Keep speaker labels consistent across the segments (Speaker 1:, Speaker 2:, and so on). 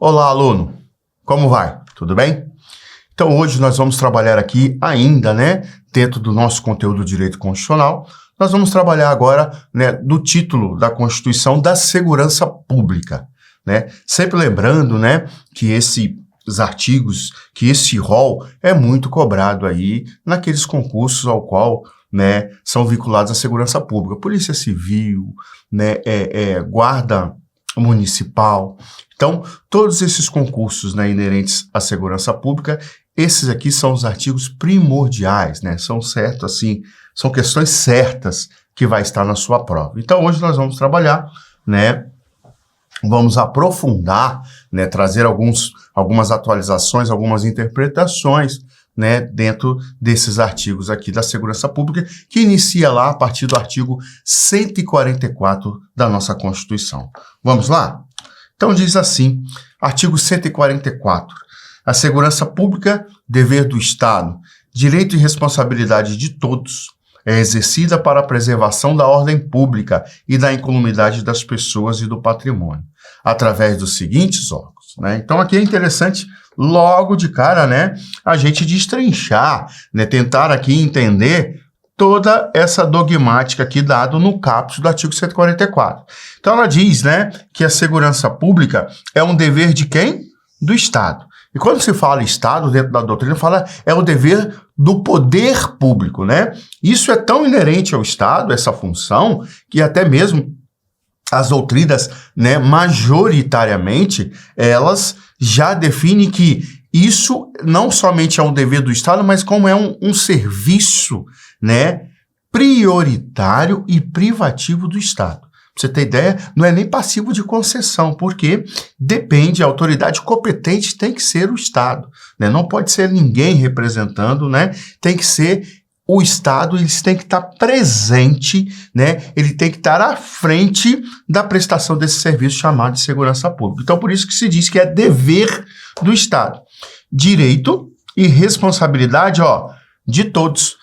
Speaker 1: Olá, aluno! Como vai? Tudo bem? Então, hoje nós vamos trabalhar aqui ainda, dentro do nosso conteúdo de Direito Constitucional, nós vamos trabalhar agora, do título da Constituição da Segurança Pública, Sempre lembrando, que esses artigos, que esse rol é muito cobrado aí naqueles concursos ao qual, são vinculados à segurança pública, Polícia Civil, Guarda Municipal. Então, todos esses concursos inerentes à segurança pública, esses aqui são os artigos primordiais, são certos, assim, são questões certas que vai estar na sua prova. Então, hoje nós vamos trabalhar, vamos aprofundar, trazer algumas atualizações, algumas interpretações, dentro desses artigos aqui da segurança pública, que inicia lá a partir do artigo 144 da nossa Constituição. Vamos lá? Então diz assim, artigo 144, a segurança pública, dever do Estado, direito e responsabilidade de todos, é exercida para a preservação da ordem pública e da incolumidade das pessoas e do patrimônio, através dos seguintes órgãos. Então aqui é interessante, logo de cara, a gente destrinchar, tentar aqui entender toda essa dogmática aqui dado no caput do artigo 144. Então ela diz, que a segurança pública é um dever de quem? Do Estado. E quando se fala Estado, dentro da doutrina, é o dever do poder público, Isso é tão inerente ao Estado, essa função, que até mesmo as doutrinas, majoritariamente, elas já definem que isso não somente é um dever do Estado, mas como é um serviço, prioritário e privativo do Estado. Pra você ter ideia, não é nem passivo de concessão, porque depende, a autoridade competente tem que ser o Estado, Não pode ser ninguém representando, Tem que ser o Estado, ele tem que estar presente, Ele tem que estar à frente da prestação desse serviço chamado de segurança pública. Então, por isso que se diz que é dever do Estado. Direito e responsabilidade, de todos,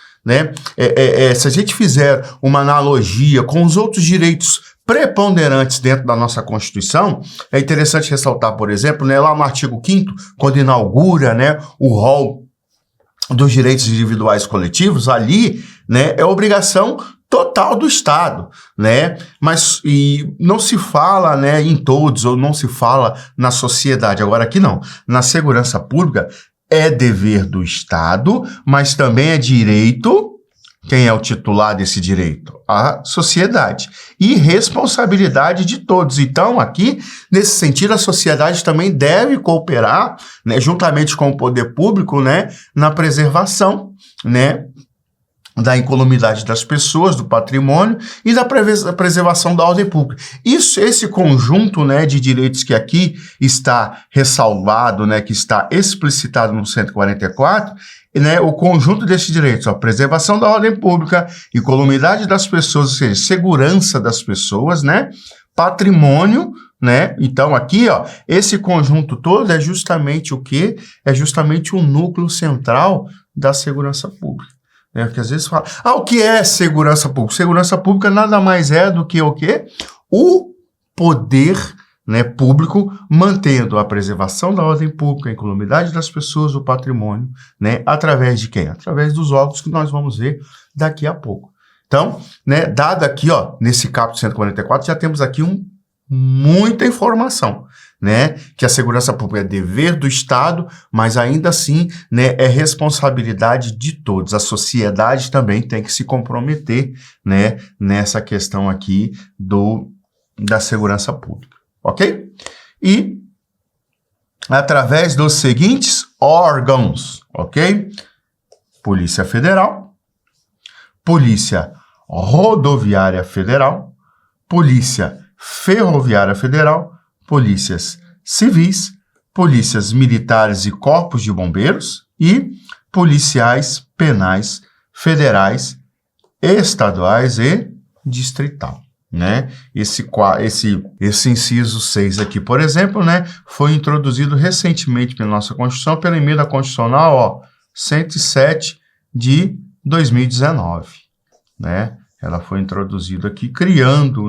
Speaker 1: se a gente fizer uma analogia com os outros direitos preponderantes dentro da nossa Constituição, é interessante ressaltar, por exemplo, lá no artigo 5º, quando inaugura, o rol dos direitos individuais coletivos, ali, é obrigação total do Estado, Mas não se fala, em todos, ou não se fala na sociedade. Agora aqui não. Na segurança pública é dever do Estado, mas também é direito. Quem é o titular desse direito? A sociedade. E responsabilidade de todos. Então, aqui, nesse sentido, a sociedade também deve cooperar, juntamente com o poder público, na preservação, da incolumidade das pessoas, do patrimônio e da preservação da ordem pública. Esse conjunto, de direitos que aqui está ressalvado, que está explicitado no 144, o conjunto desses direitos, preservação da ordem pública, incolumidade das pessoas, ou seja, segurança das pessoas, patrimônio, Então aqui, esse conjunto todo é justamente o quê? É justamente o núcleo central da segurança pública. Porque às vezes fala, o que é segurança pública? Segurança pública nada mais é do que o quê? O poder público mantendo a preservação da ordem pública, a incolumidade das pessoas, o patrimônio, através de quem? Através dos órgãos que nós vamos ver daqui a pouco. Então, dado aqui, nesse caput 144, já temos aqui muita informação, que a segurança pública é dever do Estado, mas ainda assim, é responsabilidade de todos. A sociedade também tem que se comprometer, nessa questão aqui da segurança pública, ok? E através dos seguintes órgãos, ok? Polícia Federal, Polícia Rodoviária Federal, Polícia Ferroviária Federal, polícias civis, polícias militares e corpos de bombeiros e policiais penais federais, estaduais e distrital, Esse inciso 6 aqui, por exemplo, foi introduzido recentemente pela nossa Constituição, pela emenda constitucional, 107 de 2019, ela foi introduzida aqui, criando,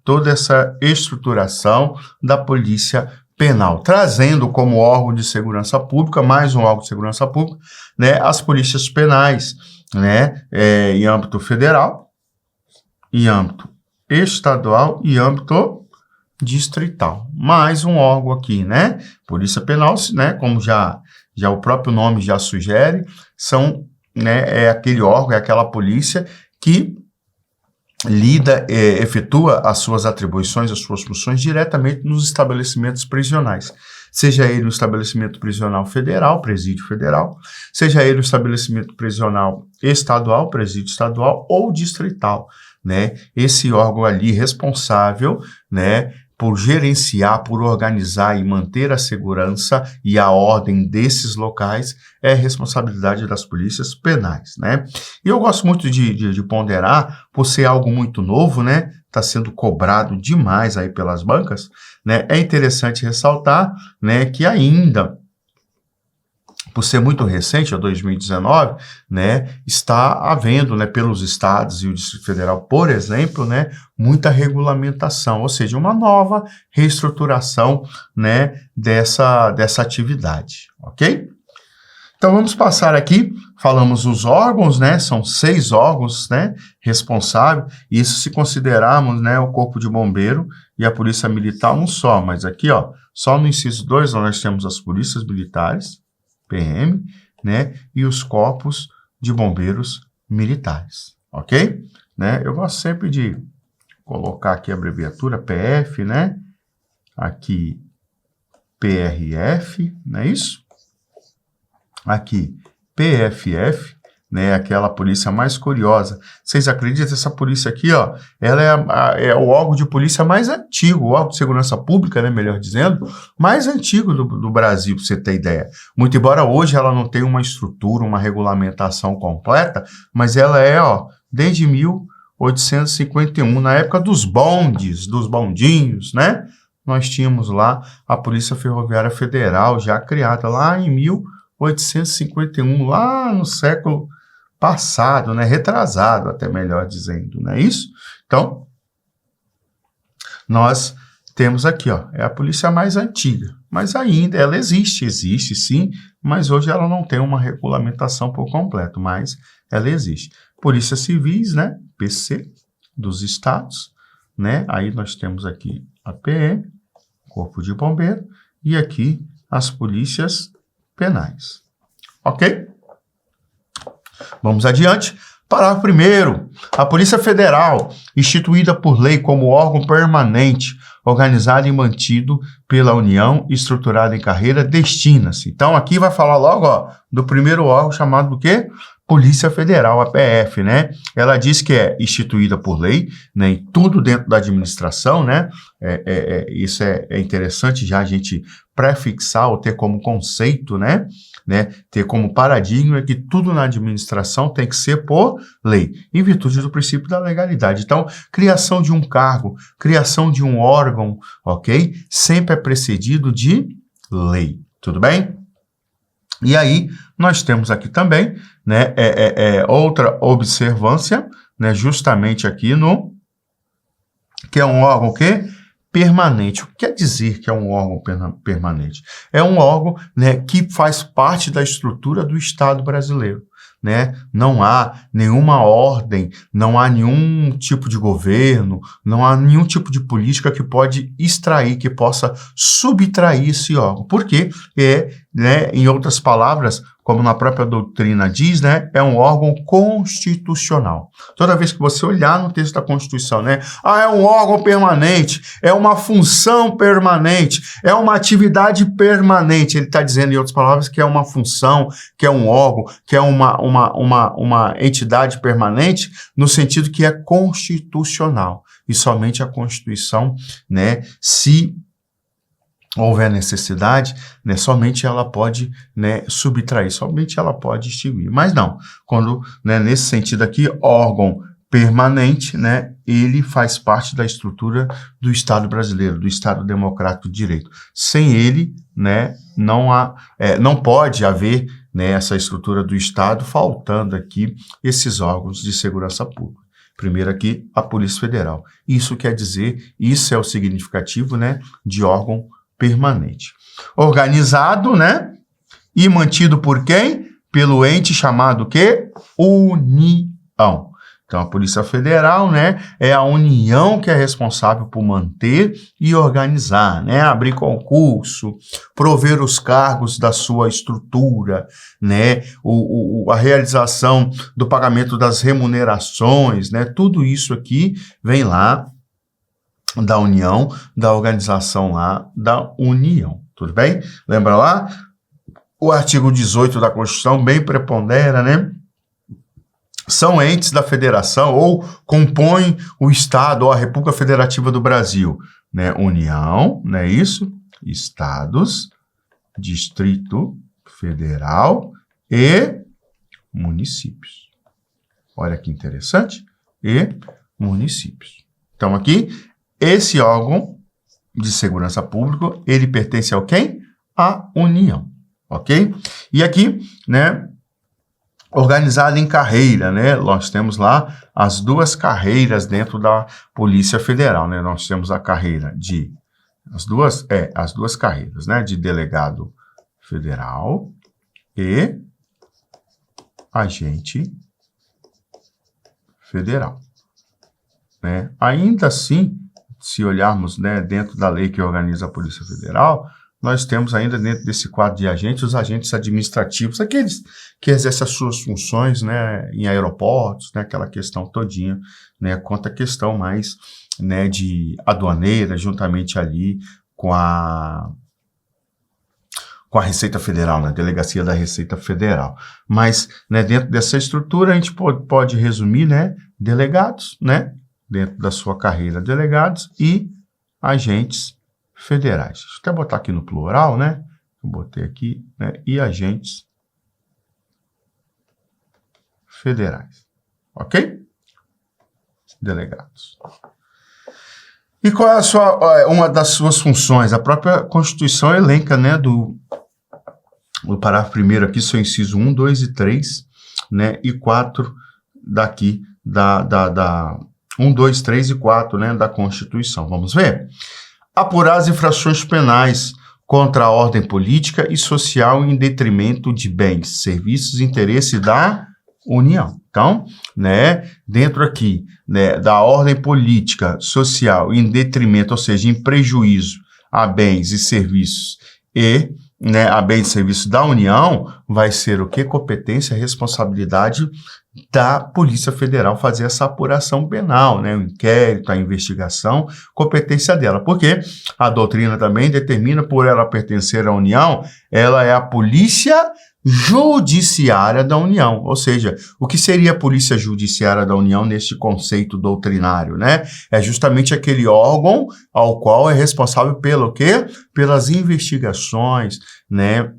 Speaker 1: toda essa estruturação da Polícia Penal, trazendo como órgão de segurança pública, mais um órgão de segurança pública, né, as polícias penais, né, em âmbito federal, em âmbito estadual e âmbito distrital. Mais um órgão aqui, né, Polícia Penal, né, como já o próprio nome já sugere, é aquele órgão, é aquela polícia que efetua as suas atribuições, as suas funções diretamente nos estabelecimentos prisionais. Seja ele no estabelecimento prisional federal, presídio federal, seja ele no estabelecimento prisional estadual, presídio estadual ou distrital, né? Esse órgão ali responsável, né, por gerenciar, por organizar e manter a segurança e a ordem desses locais é responsabilidade das polícias penais, né? E eu gosto muito de ponderar, por ser algo muito novo, né? Está sendo cobrado demais aí pelas bancas, né? É interessante ressaltar, né, que ainda, por ser muito recente, é 2019, né, está havendo, né, pelos estados e o Distrito Federal, por exemplo, né, muita regulamentação, ou seja, uma nova reestruturação, né, dessa atividade, ok? Então vamos passar aqui, falamos os órgãos, né, são 6 órgãos, né, responsáveis, isso se considerarmos, né, o Corpo de Bombeiro e a Polícia Militar um só, mas aqui, ó, só no inciso 2 nós temos as polícias militares, PM, né, e os corpos de bombeiros militares, ok? Né? Eu gosto sempre de colocar aqui a abreviatura PF, né? Aqui PRF, não é isso? Aqui PFF, né? Aquela polícia mais curiosa. Vocês acreditam? Essa polícia aqui, ó, ela é o órgão de polícia mais antigo, o órgão de segurança pública, né, melhor dizendo, mais antigo do Brasil, para você ter ideia. Muito embora hoje ela não tenha uma estrutura, uma regulamentação completa, mas ela é, ó, desde 1851, na época dos bondes, dos bondinhos, né? Nós tínhamos lá a Polícia Ferroviária Federal, já criada lá em 1851, lá no século passado, né, retrasado, até melhor dizendo, não é isso? Então, nós temos aqui, ó, é a polícia mais antiga, mas ainda ela existe sim, mas hoje ela não tem uma regulamentação por completo, mas ela existe. Polícia Civis, né, PC, dos estados, né, aí nós temos aqui a PM, Corpo de Bombeiro, e aqui as polícias penais, ok? Vamos adiante. Parágrafo 1º. A Polícia Federal, instituída por lei como órgão permanente, organizado e mantido pela União, estruturado em carreira, destina-se. Então, aqui vai falar logo, ó, do primeiro órgão chamado do quê? Polícia Federal, a PF, né? Ela diz que é instituída por lei, né? E tudo dentro da administração, né? Isso é interessante já a gente prefixar ou ter como conceito, né? Ter como paradigma que tudo na administração tem que ser por lei, em virtude do princípio da legalidade. Então, criação de um cargo, criação de um órgão, ok? Sempre é precedido de lei, tudo bem? E aí, nós temos aqui também, né, outra observância, né, justamente aqui no, que é um órgão o quê? Permanente. O que quer dizer que é um órgão permanente? É um órgão, né, que faz parte da estrutura do Estado brasileiro, né? Não há nenhuma ordem, não há nenhum tipo de governo, não há nenhum tipo de política que pode extrair, que possa subtrair esse órgão. Porque né, em outras palavras, como na própria doutrina diz, né, é um órgão constitucional. Toda vez que você olhar no texto da Constituição, né, é um órgão permanente, é uma função permanente, é uma atividade permanente. Ele está dizendo, em outras palavras, que é uma função, que é um órgão, que é uma entidade permanente, no sentido que é constitucional. E somente a Constituição, né, se houver necessidade, né, somente ela pode, né, subtrair, somente ela pode extinguir. Mas não, quando, né, nesse sentido aqui, órgão permanente, né, ele faz parte da estrutura do Estado brasileiro, do Estado Democrático de Direito. Sem ele, né, não pode haver, né, essa estrutura do Estado, faltando aqui esses órgãos de segurança pública. Primeiro aqui, a Polícia Federal. Isso quer dizer, isso é o significativo, né, de órgão permanente. Organizado, né? E mantido por quem? Pelo ente chamado quê? União. Então, a Polícia Federal, né, é a União que é responsável por manter e organizar, né, abrir concurso, prover os cargos da sua estrutura, né, a realização do pagamento das remunerações, né, tudo isso aqui vem lá da União, da organização lá da União, tudo bem? Lembra lá? O artigo 18 da Constituição bem prepondera, né? São entes da federação ou compõem o Estado ou a República Federativa do Brasil, né? União, não é isso? Estados, Distrito Federal e municípios. Olha que interessante. E municípios. Então, aqui, esse órgão de segurança pública, ele pertence ao quem? À União, ok? E aqui, né? Organizada em carreira, né? Nós temos lá as duas carreiras dentro da Polícia Federal, né? Nós temos a carreira de as duas carreiras, né? De delegado federal e agente federal, né? Ainda assim, se olharmos, né, dentro da lei que organiza a Polícia Federal, nós temos ainda dentro desse quadro de agentes, os agentes administrativos, aqueles que exercem as suas funções, né, em aeroportos, né, aquela questão todinha, né, quanto a questão mais, né, de aduaneira, juntamente ali com a Receita Federal, na Delegacia da Receita Federal. Mas, né, dentro dessa estrutura, a gente pode resumir, né, delegados, né, dentro da sua carreira, delegados e agentes federais. Deixa eu até botar aqui no plural, né? Eu botei aqui, né? E agentes federais. Ok? Delegados. E qual é uma das suas funções? A própria Constituição elenca, né? Do parágrafo primeiro aqui, seu inciso 1, 2 e 3, né? E 4 daqui, 1, 2, 3 e 4, né? Da Constituição. Vamos ver? Apurar as infrações penais contra a ordem política e social em detrimento de bens, serviços e interesses da União. Então, né, dentro aqui, né, da ordem política, social, em detrimento, ou seja, em prejuízo a bens e serviços né, a bens e serviços da União, vai ser o que? Competência e responsabilidade da Polícia Federal fazer essa apuração penal, né? O inquérito, a investigação, competência dela. Porque a doutrina também determina, por ela pertencer à União, ela é a Polícia Judiciária da União. Ou seja, o que seria a Polícia Judiciária da União neste conceito doutrinário, né? É justamente aquele órgão ao qual é responsável pelo quê? Pelas investigações, né,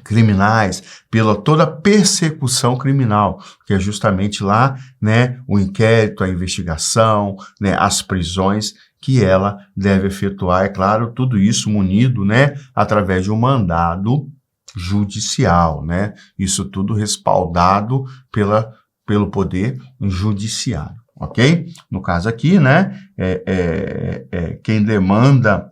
Speaker 1: criminais, pela toda persecução criminal, que é justamente lá, né, o inquérito, a investigação, né, as prisões que ela deve efetuar, é claro, tudo isso munido, né, através de um mandado judicial, né, isso tudo respaldado pelo poder judiciário, ok? No caso aqui, né, quem demanda,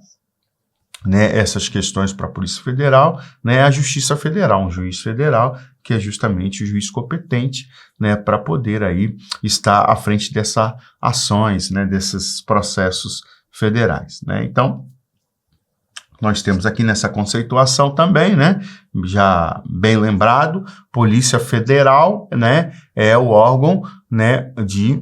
Speaker 1: né, essas questões para a Polícia Federal, né, a Justiça Federal, um juiz federal, que é justamente o juiz competente, né, para poder aí estar à frente dessas ações, né, desses processos federais, né? Então, nós temos aqui nessa conceituação também, né, já bem lembrado, Polícia Federal, né, é o órgão, né, de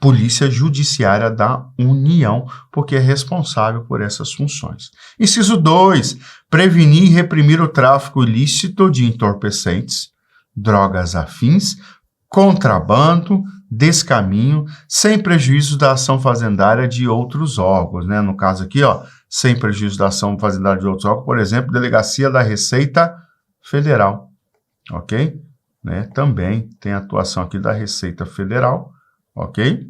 Speaker 1: Polícia Judiciária da União, porque é responsável por essas funções. Inciso 2, prevenir e reprimir o tráfico ilícito de entorpecentes, drogas afins, contrabando, descaminho, sem prejuízo da ação fazendária de outros órgãos, né? No caso aqui, ó, sem prejuízo da ação fazendária de outros órgãos, por exemplo, Delegacia da Receita Federal, ok? Né? Também tem atuação aqui da Receita Federal, ok?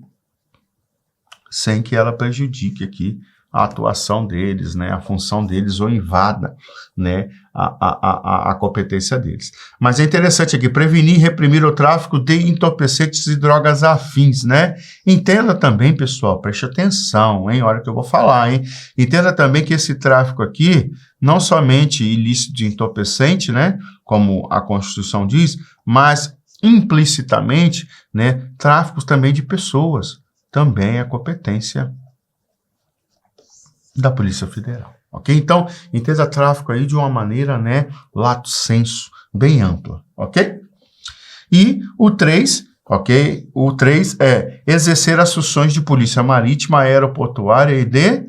Speaker 1: Sem que ela prejudique aqui, a atuação deles, né, a função deles, ou invada, né, a competência deles. Mas é interessante aqui, prevenir e reprimir o tráfico de entorpecentes e drogas afins, né? Entenda também, pessoal, preste atenção, hein, olha o que eu vou falar, hein? Entenda também que esse tráfico aqui, não somente ilícito de entorpecente, né, como a Constituição diz, mas implicitamente, né, tráfico também de pessoas, também é competência da Polícia Federal, ok? Então, entenda tráfico aí de uma maneira, né, lato sensu, bem ampla, ok? E o 3, ok? O 3 é exercer as funções de polícia marítima, aeroportuária e de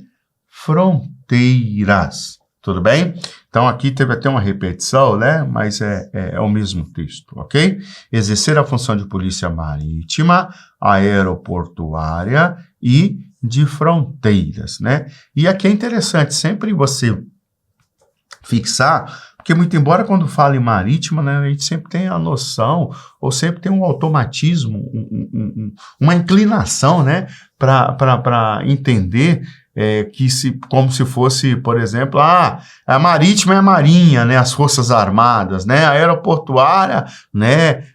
Speaker 1: fronteiras, tudo bem? Então, aqui teve até uma repetição, né, mas é o mesmo texto, ok? Exercer a função de polícia marítima, aeroportuária e de fronteiras, né? E aqui é interessante sempre você fixar, porque muito embora quando fala em marítima, né, a gente sempre tem a noção, ou sempre tem um automatismo, uma inclinação, né, para entender como se fosse, por exemplo, a marítima é a marinha, né, as forças armadas, né, a aeroportuária, né,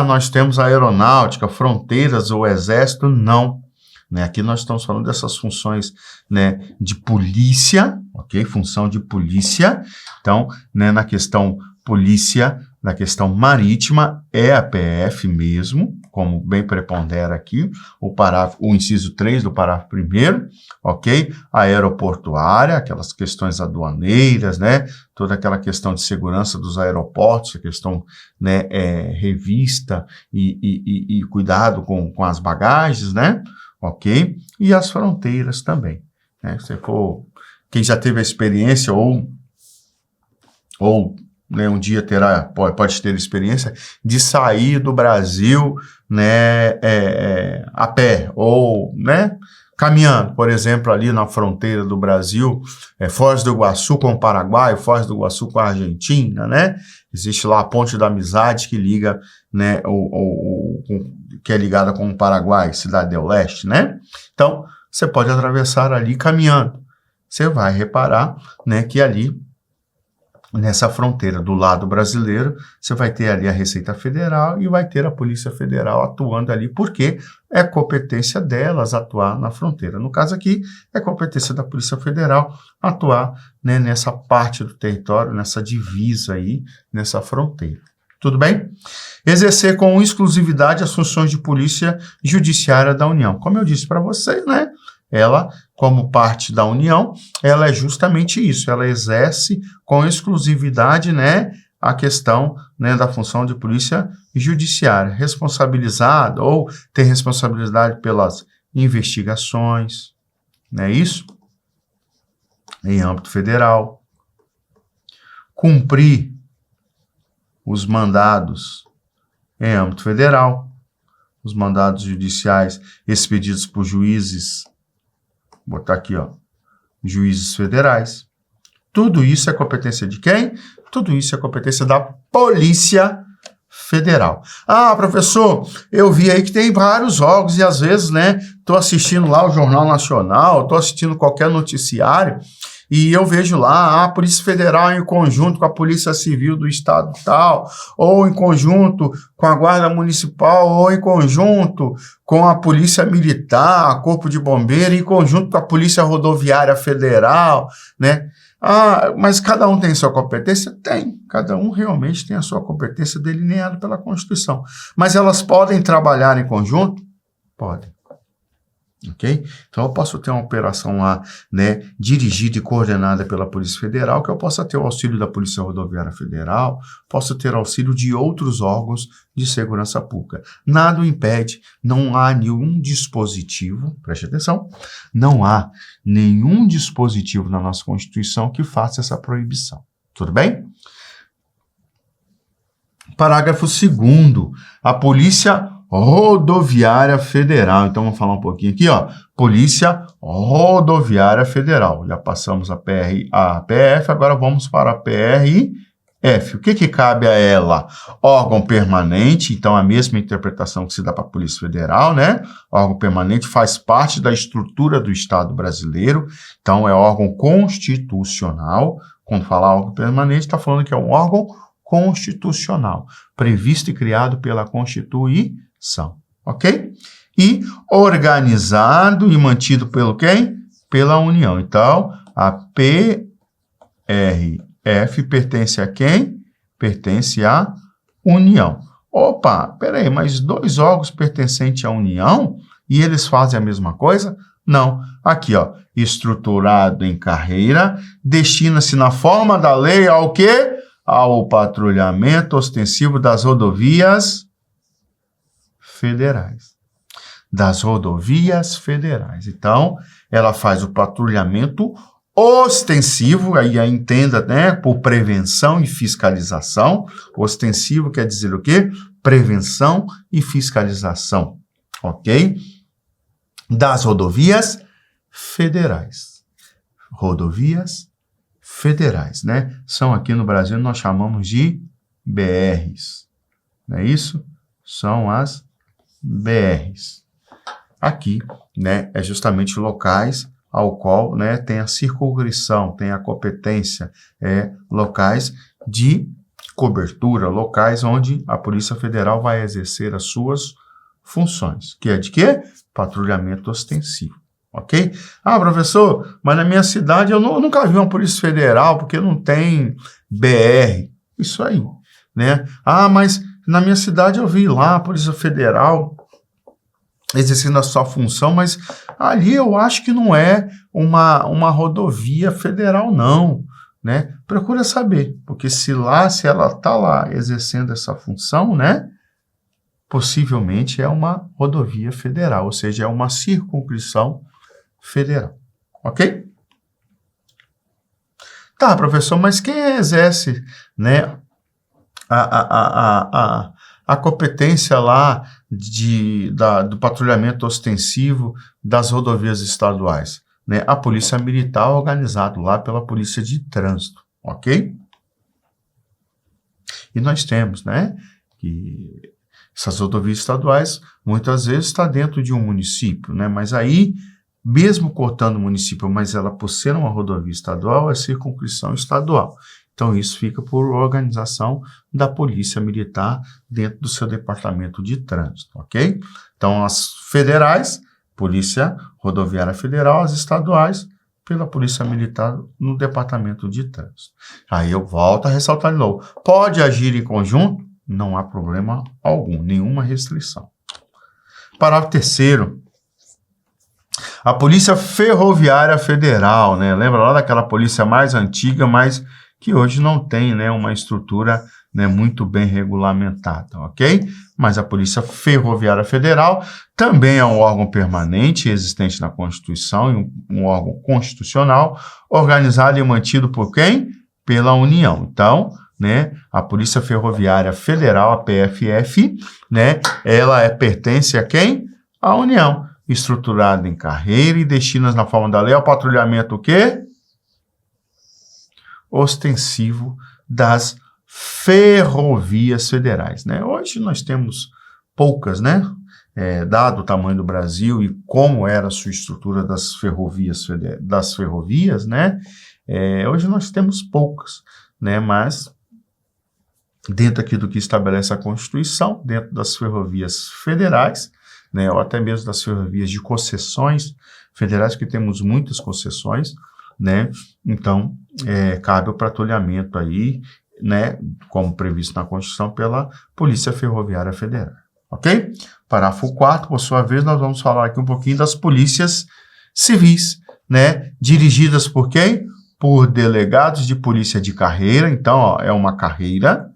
Speaker 1: nós temos a aeronáutica, fronteiras, o exército, não. Né, aqui nós estamos falando dessas funções, né, de polícia, ok? Função de polícia. Então, né, na questão polícia, na questão marítima, é a PF mesmo, como bem prepondera aqui, o inciso 3 do parágrafo 1º, ok? A aeroportuária, aquelas questões aduaneiras, né? Toda aquela questão de segurança dos aeroportos, a questão, né, revista e cuidado com as bagagens, né? Ok? E as fronteiras também, né? Se for, quem já teve a experiência ou né, um dia pode ter experiência de sair do Brasil, né, a pé ou, né, caminhando, por exemplo, ali na fronteira do Brasil, Foz do Iguaçu com o Paraguai, Foz do Iguaçu com a Argentina, né? Existe lá a Ponte da Amizade que liga, né, que é ligada com o Paraguai, Cidade do Leste, né? Então, você pode atravessar ali caminhando. Você vai reparar, né, que ali, nessa fronteira do lado brasileiro, você vai ter ali a Receita Federal e vai ter a Polícia Federal atuando ali, porque é competência delas atuar na fronteira. No caso aqui, é competência da Polícia Federal atuar, né, nessa parte do território, nessa divisa aí, nessa fronteira. Tudo bem? Exercer com exclusividade as funções de polícia judiciária da União. Como eu disse para vocês, né? Ela, como parte da União, ela é justamente isso. Ela exerce com exclusividade, né, a questão, né, da função de polícia judiciária, responsabilizada ou ter responsabilidade pelas investigações, não é isso? Em âmbito federal. Cumprir os mandados em âmbito federal, os mandados judiciais expedidos por juízes, vou botar aqui, ó, juízes federais. Tudo isso é competência de quem? Tudo isso é competência da Polícia Federal. Professor, eu vi aí que tem vários órgãos e às vezes, né, tô assistindo lá o Jornal Nacional, tô assistindo qualquer noticiário e eu vejo lá a Polícia Federal em conjunto com a Polícia Civil do Estado tal, ou em conjunto com a Guarda Municipal, ou em conjunto com a Polícia Militar, Corpo de Bombeiro, em conjunto com a Polícia Rodoviária Federal, né? Mas cada um tem sua competência? Tem. Cada um realmente tem a sua competência delineada pela Constituição. Mas elas podem trabalhar em conjunto? Podem. Ok? Então eu posso ter uma operação lá, né, dirigida e coordenada pela Polícia Federal, que eu possa ter o auxílio da Polícia Rodoviária Federal, posso ter auxílio de outros órgãos de segurança pública. Nada o impede, não há nenhum dispositivo, preste atenção, não há nenhum dispositivo na nossa Constituição que faça essa proibição. Tudo bem? Parágrafo 2º. A Polícia Rodoviária Federal. Então, vamos falar um pouquinho aqui, ó. Polícia Rodoviária Federal. Já passamos a PF, agora vamos para a PRF. F, o que cabe a ela? Órgão permanente, então a mesma interpretação que se dá para a Polícia Federal, né? Órgão permanente faz parte da estrutura do Estado brasileiro, então é órgão constitucional. Quando falar órgão permanente, está falando que é um órgão constitucional, previsto e criado pela Constituição, ok? E organizado e mantido pelo quem? Pela União. Então, a PRF pertence a quem? Pertence à União. Opa, peraí, mas 2 órgãos pertencentes à União e eles fazem a mesma coisa? Não. Aqui, ó, estruturado em carreira, destina-se na forma da lei ao quê? Ao patrulhamento ostensivo das rodovias federais. Das rodovias federais. Então, ela faz o patrulhamento ostensivo, aí entenda, né, por prevenção e fiscalização. Ostensivo quer dizer o quê? Prevenção e fiscalização, ok? Das rodovias federais. Rodovias federais, né? São aqui no Brasil, nós chamamos de BRs, não é isso? São as BRs. Aqui, né, é justamente locais ao qual, né, tem a circunscrição, tem a competência, locais de cobertura, locais onde a Polícia Federal vai exercer as suas funções, que é de quê? Patrulhamento ostensivo, ok? Ah, professor, mas na minha cidade eu nunca vi uma Polícia Federal porque não tem BR. Isso aí, né? Ah, mas na minha cidade eu vi lá a Polícia Federal exercendo a sua função, mas ali eu acho que não é uma rodovia federal, não, né? Procura saber, porque se ela está lá exercendo essa função, né? Possivelmente é uma rodovia federal, ou seja, é uma circunscrição federal, ok? Tá, professor, mas quem exerce, né, a competência lá do patrulhamento ostensivo das rodovias estaduais, né? A Polícia Militar, organizado lá pela Polícia de Trânsito, ok? E nós temos, né, que essas rodovias estaduais muitas vezes está dentro de um município, né? Mas aí, mesmo cortando o município, mas ela por ser uma rodovia estadual, é circunscrição estadual. Então, isso fica por organização da Polícia Militar dentro do seu departamento de trânsito, ok? Então, as federais, Polícia Rodoviária Federal, as estaduais, pela Polícia Militar no departamento de trânsito. Aí eu volto a ressaltar de novo. Pode agir em conjunto? Não há problema algum, nenhuma restrição. Parágrafo 3º. A Polícia Ferroviária Federal, né? Lembra lá daquela polícia mais antiga, mas que hoje não tem, né, uma estrutura, né, muito bem regulamentada, ok? Mas a Polícia Ferroviária Federal também é um órgão permanente existente na Constituição, e um órgão constitucional, organizado e mantido por quem? Pela União. Então, né, a Polícia Ferroviária Federal, a PFF, né, ela pertence a quem? À União. Estruturada em carreira e destina na forma da lei ao patrulhamento o quê? Ostensivo das ferrovias federais, né? Hoje nós temos poucas, né? Dado o tamanho do Brasil e como era a sua estrutura das ferrovias, né? Hoje nós temos poucas, né? Mas dentro aqui do que estabelece a Constituição, dentro das ferrovias federais, né? Ou até mesmo das ferrovias de concessões federais, que temos muitas concessões, né? Então, cabe o patrulhamento aí, né, como previsto na Constituição, pela Polícia Ferroviária Federal, ok? Parágrafo 4º, por sua vez, nós vamos falar aqui um pouquinho das polícias civis, né, dirigidas por quem? Por delegados de polícia de carreira. Então, ó, é uma carreira,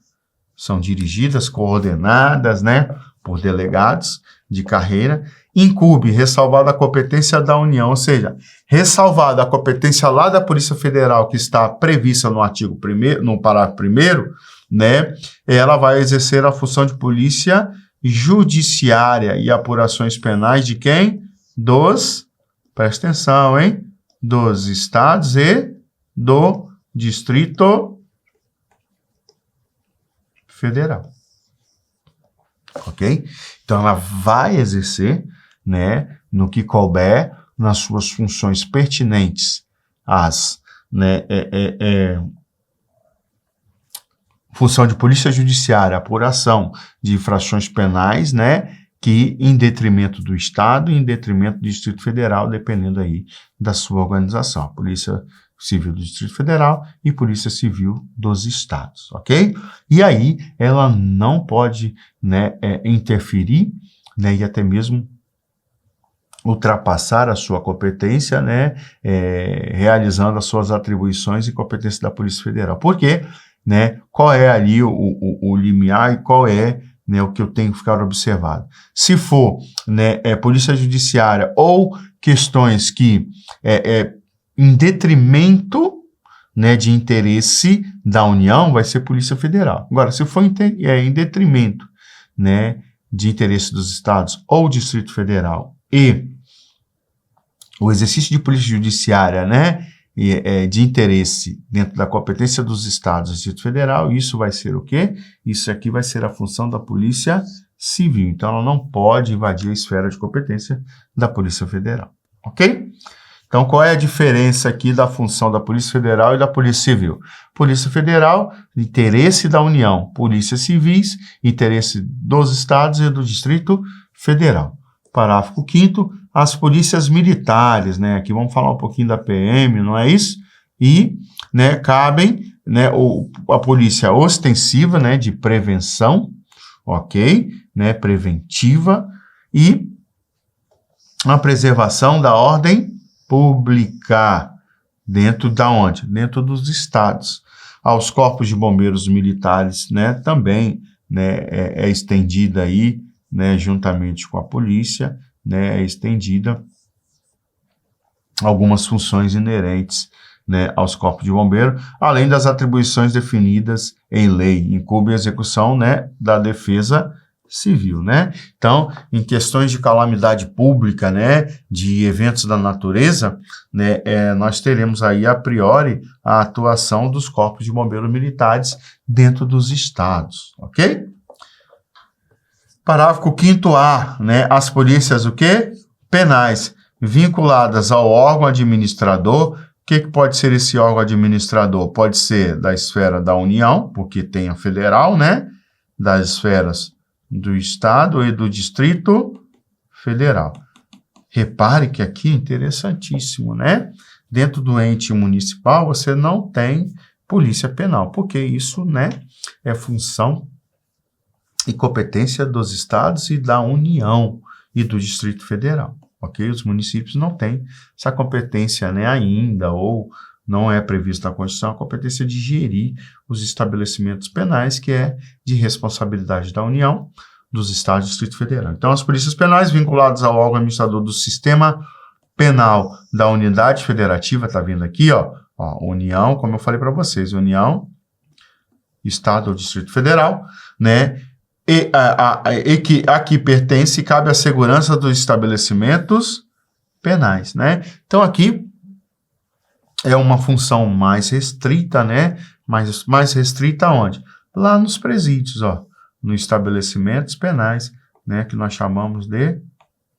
Speaker 1: são dirigidas, coordenadas, né, por delegados de carreira, incumbe ressalvada a competência da União, ou seja, ressalvada a competência lá da Polícia Federal, que está prevista no artigo 1º, no parágrafo 1º, né, ela vai exercer a função de polícia judiciária e apurações penais de quem? Presta atenção, hein? Dos estados e do Distrito Federal. Ok? Então, ela vai exercer, né, no que couber, nas suas funções pertinentes às, né, função de polícia judiciária, apuração de infrações penais, né, que em detrimento do Estado e em detrimento do Distrito Federal, dependendo aí da sua organização. Polícia Civil do Distrito Federal e Polícia Civil dos Estados, ok? E aí ela não pode, né, interferir, né, e até mesmo ultrapassar a sua competência, né, realizando as suas atribuições e competências da Polícia Federal. Por quê? Né, qual é ali o limiar e qual é, né, o que eu tenho que ficar observado? Se for, né, Polícia Judiciária ou questões que em detrimento, né, de interesse da União, vai ser Polícia Federal. Agora, se for em detrimento, né, de interesse dos estados ou Distrito Federal e o exercício de polícia judiciária, né, de interesse dentro da competência dos estados e Distrito Federal, isso vai ser o quê? Isso aqui vai ser a função da Polícia Civil. Então, ela não pode invadir a esfera de competência da Polícia Federal. Ok? Então, qual é a diferença aqui da função da Polícia Federal e da Polícia Civil? Polícia Federal, interesse da União. Polícia Civis, interesse dos estados e do Distrito Federal. Parágrafo 5º, as polícias militares, né? Aqui vamos falar um pouquinho da PM, não é isso? E, né, cabem, né, a polícia ostensiva, né, de prevenção, ok? Né, preventiva, e a preservação da ordem pública, dentro da onde? Dentro dos estados. Aos corpos de bombeiros militares, né, também, né, é estendida aí, né, juntamente com a polícia, né, é estendida algumas funções inerentes, né, aos corpos de bombeiro, além das atribuições definidas em lei, incumbe a execução, né, da defesa civil, né? Então, em questões de calamidade pública, né, de eventos da natureza, né, nós teremos aí a priori a atuação dos corpos de bombeiros militares dentro dos estados, ok? Parágrafo 5º-A, né, as polícias o quê? Penais, vinculadas ao órgão administrador. O que pode ser esse órgão administrador? Pode ser da esfera da União, porque tem a federal, né, das esferas do Estado e do Distrito Federal. Repare que aqui é interessantíssimo, né? Dentro do ente municipal, você não tem polícia penal, porque isso, né, é função e competência dos estados e da União e do Distrito Federal, ok? Os municípios não têm essa competência, né, ainda, ou não é prevista na Constituição a competência de gerir os estabelecimentos penais, que é de responsabilidade da União, dos estados e do Distrito Federal. Então, as polícias penais vinculadas ao órgão administrador do sistema penal da unidade federativa, tá vendo aqui, ó, União, como eu falei para vocês, União, Estado ou Distrito Federal, né, e que aqui pertence e cabe à segurança dos estabelecimentos penais, né? Então, aqui é uma função mais restrita, né? Mais restrita onde? Lá nos presídios, ó, nos estabelecimentos penais, né? Que nós chamamos de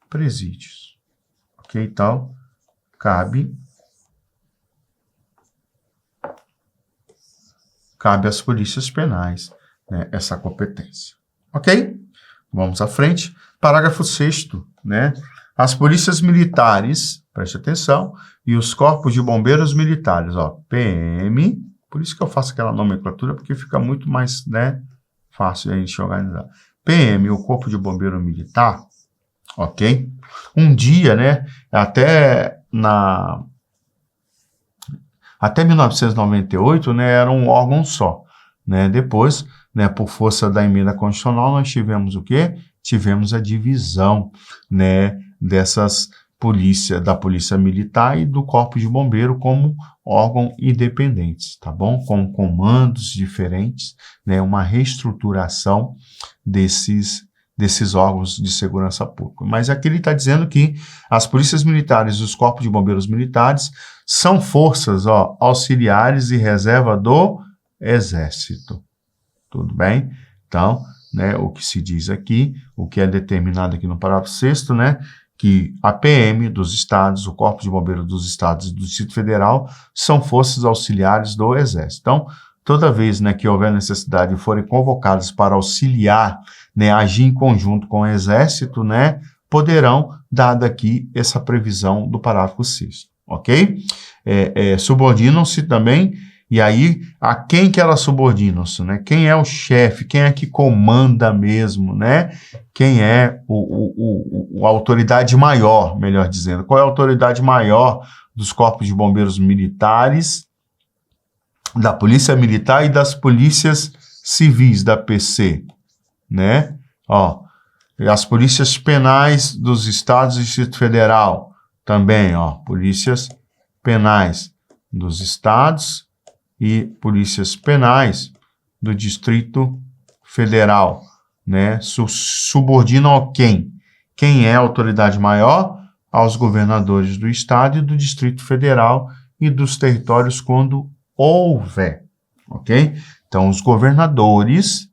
Speaker 1: presídios. Ok? Então, cabe às polícias penais, né, essa competência. Ok? Vamos à frente. Parágrafo 6º, né? As polícias militares, preste atenção, e os corpos de bombeiros militares, ó, PM, por isso que eu faço aquela nomenclatura, porque fica muito mais, né, fácil a gente organizar. PM, o corpo de bombeiro militar, ok? Um dia, né, até 1998, né, era um órgão só, né? Depois, né, por força da emenda constitucional, nós tivemos o quê? Tivemos a divisão, né, da polícia militar e do corpo de bombeiro como órgão independentes, tá bom? Com comandos diferentes, né, uma reestruturação desses órgãos de segurança pública. Mas aqui ele está dizendo que as polícias militares e os corpos de bombeiros militares são forças, ó, auxiliares e reserva do Exército. Tudo bem? Então, né, o que se diz aqui, o que é determinado aqui no parágrafo 6º, né, que a PM dos estados, o Corpo de Bombeiros dos estados e do Distrito Federal são forças auxiliares do Exército. Então, toda vez, né, que houver necessidade e forem convocados para auxiliar, né, agir em conjunto com o Exército, né, poderão, dada aqui essa previsão do parágrafo 6º, ok? Subordinam-se também, e aí, a quem que elas subordinam-se, né? Quem é o chefe, quem é que comanda mesmo, né? Quem é a autoridade maior, melhor dizendo. Qual é a autoridade maior dos corpos de bombeiros militares, da Polícia Militar e das polícias civis, da PC, né? Ó, as polícias penais dos estados e Distrito Federal, também, ó, polícias penais dos estados e polícias penais do Distrito Federal, né? Subordinam a quem? Quem é a autoridade maior? Aos governadores do estado e do Distrito Federal e dos territórios quando houver, ok? Então, os governadores,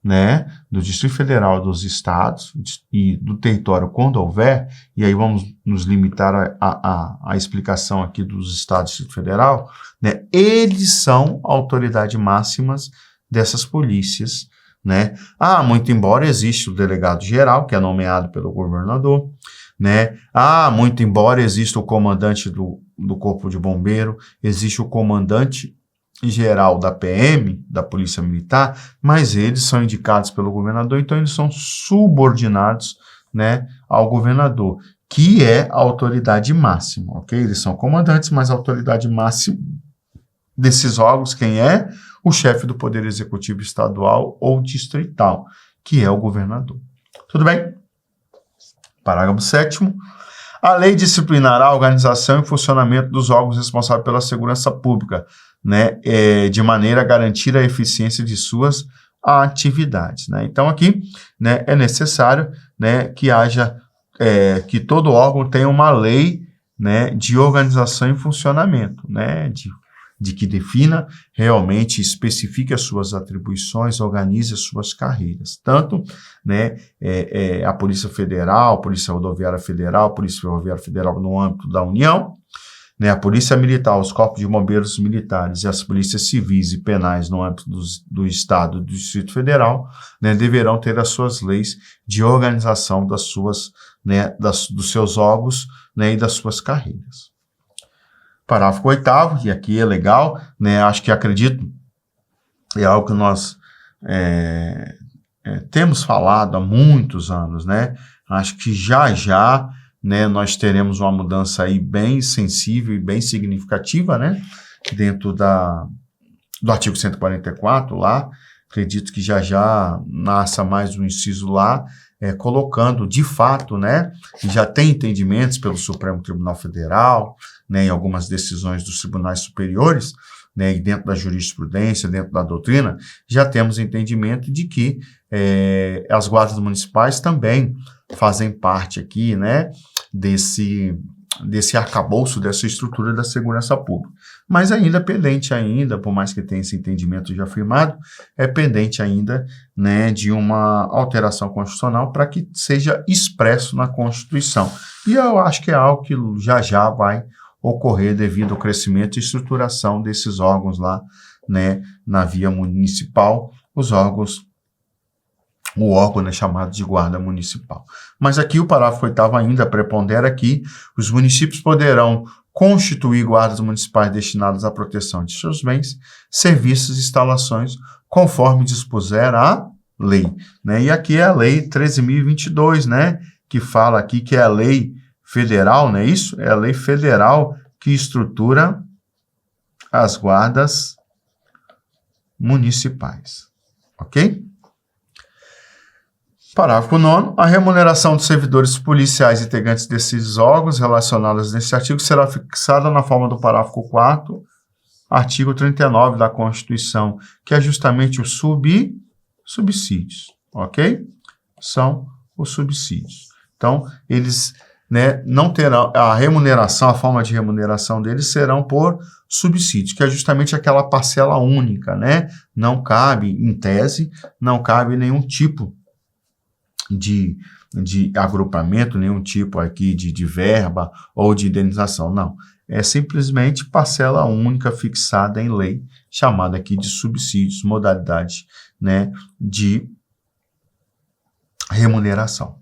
Speaker 1: né, do Distrito Federal, dos estados e do território quando houver, e aí vamos nos limitar à explicação aqui dos estados e Distrito Federal, né, eles são a autoridade máximas dessas polícias, né? Muito embora exista o delegado geral, que é nomeado pelo governador, né? Muito embora exista o comandante do Corpo de Bombeiro, existe o comandante geral da PM, da Polícia Militar, mas eles são indicados pelo governador, então eles são subordinados, né, ao governador, que é a autoridade máxima, ok? Eles são comandantes, mas a autoridade máxima desses órgãos, quem é? O chefe do Poder Executivo Estadual ou Distrital, que é o governador. Tudo bem? Parágrafo 7º. A lei disciplinará a organização e funcionamento dos órgãos responsáveis pela segurança pública, né, de maneira a garantir a eficiência de suas atividades, né? Então, aqui, né, é necessário, né, que haja, que todo órgão tenha uma lei, né, de organização e funcionamento, né, de que defina realmente, especifique as suas atribuições, organize as suas carreiras. Tanto, né, a Polícia Federal, Polícia Rodoviária Federal, Polícia Ferroviária Federal no âmbito da União, né, a Polícia Militar, os Corpos de Bombeiros Militares e as Polícias Civis e Penais no âmbito do Estado e do Distrito Federal, né, deverão ter as suas leis de organização das suas, né, dos seus órgãos, né, e das suas carreiras. Parágrafo 8º, e aqui é legal, né, acredito, é algo que nós temos falado há muitos anos, né, acho que já, né, nós teremos uma mudança aí bem sensível e bem significativa, né, dentro do artigo 144 lá, acredito que já nasça mais um inciso lá, colocando de fato, né, e já tem entendimentos pelo Supremo Tribunal Federal, né, em algumas decisões dos tribunais superiores, né, e dentro da jurisprudência, dentro da doutrina, já temos entendimento de que as guardas municipais também fazem parte aqui, né, desse arcabouço, dessa estrutura da segurança pública. Mas ainda pendente ainda, por mais que tenha esse entendimento já firmado, é pendente ainda, né, de uma alteração constitucional para que seja expresso na Constituição. E eu acho que é algo que já vai ocorrer devido ao crescimento e estruturação desses órgãos lá, né, na via municipal, o órgão, né, chamado de guarda municipal. Mas aqui o parágrafo 8º ainda prepondera que os municípios poderão constituir guardas municipais destinadas à proteção de seus bens, serviços e instalações, conforme dispuser a lei, né? E aqui é a lei 13.022, né, que fala aqui que é a lei federal, não é isso? É a lei federal que estrutura as guardas municipais, ok? Parágrafo 9º. A remuneração dos servidores policiais integrantes desses órgãos relacionados nesse artigo será fixada na forma do parágrafo 4º, artigo 39 da Constituição, que é justamente os subsídios, ok? São os subsídios. Então, eles, né, não terão a remuneração, a forma de remuneração deles serão por subsídio, que é justamente aquela parcela única, né? Não cabe, em tese, não cabe nenhum tipo de agrupamento, nenhum tipo aqui de verba ou de indenização, não. É simplesmente parcela única fixada em lei, chamada aqui de subsídios, modalidade, né, de remuneração.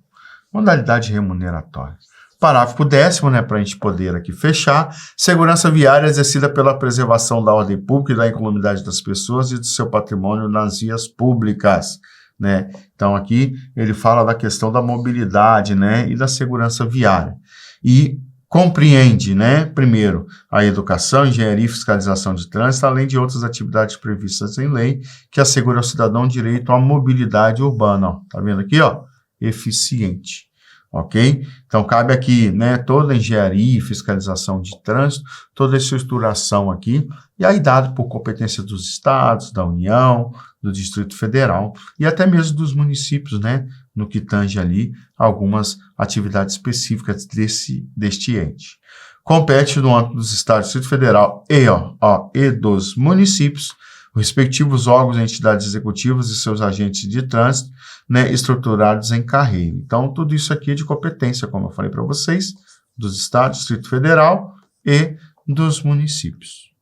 Speaker 1: Modalidade remuneratória. Parágrafo 10º, né, para a gente poder aqui fechar. Segurança viária exercida pela preservação da ordem pública e da incolumidade das pessoas e do seu patrimônio nas vias públicas, né? Então, aqui ele fala da questão da mobilidade, né, e da segurança viária. E compreende, né, primeiro, a educação, engenharia e fiscalização de trânsito, além de outras atividades previstas em lei, que asseguram ao cidadão direito à mobilidade urbana. Ó, tá vendo aqui, ó? Eficiente. Ok? Então, cabe aqui, né, toda a engenharia e fiscalização de trânsito, toda a estruturação aqui, e aí dado por competência dos estados, da União, do Distrito Federal e até mesmo dos municípios, né, no que tange ali algumas atividades específicas deste ente. Compete no âmbito dos estados, Distrito Federal e dos municípios, os respectivos órgãos e entidades executivas e seus agentes de trânsito, né, estruturados em carreira. Então, tudo isso aqui é de competência, como eu falei para vocês, dos estados, Distrito Federal e dos municípios.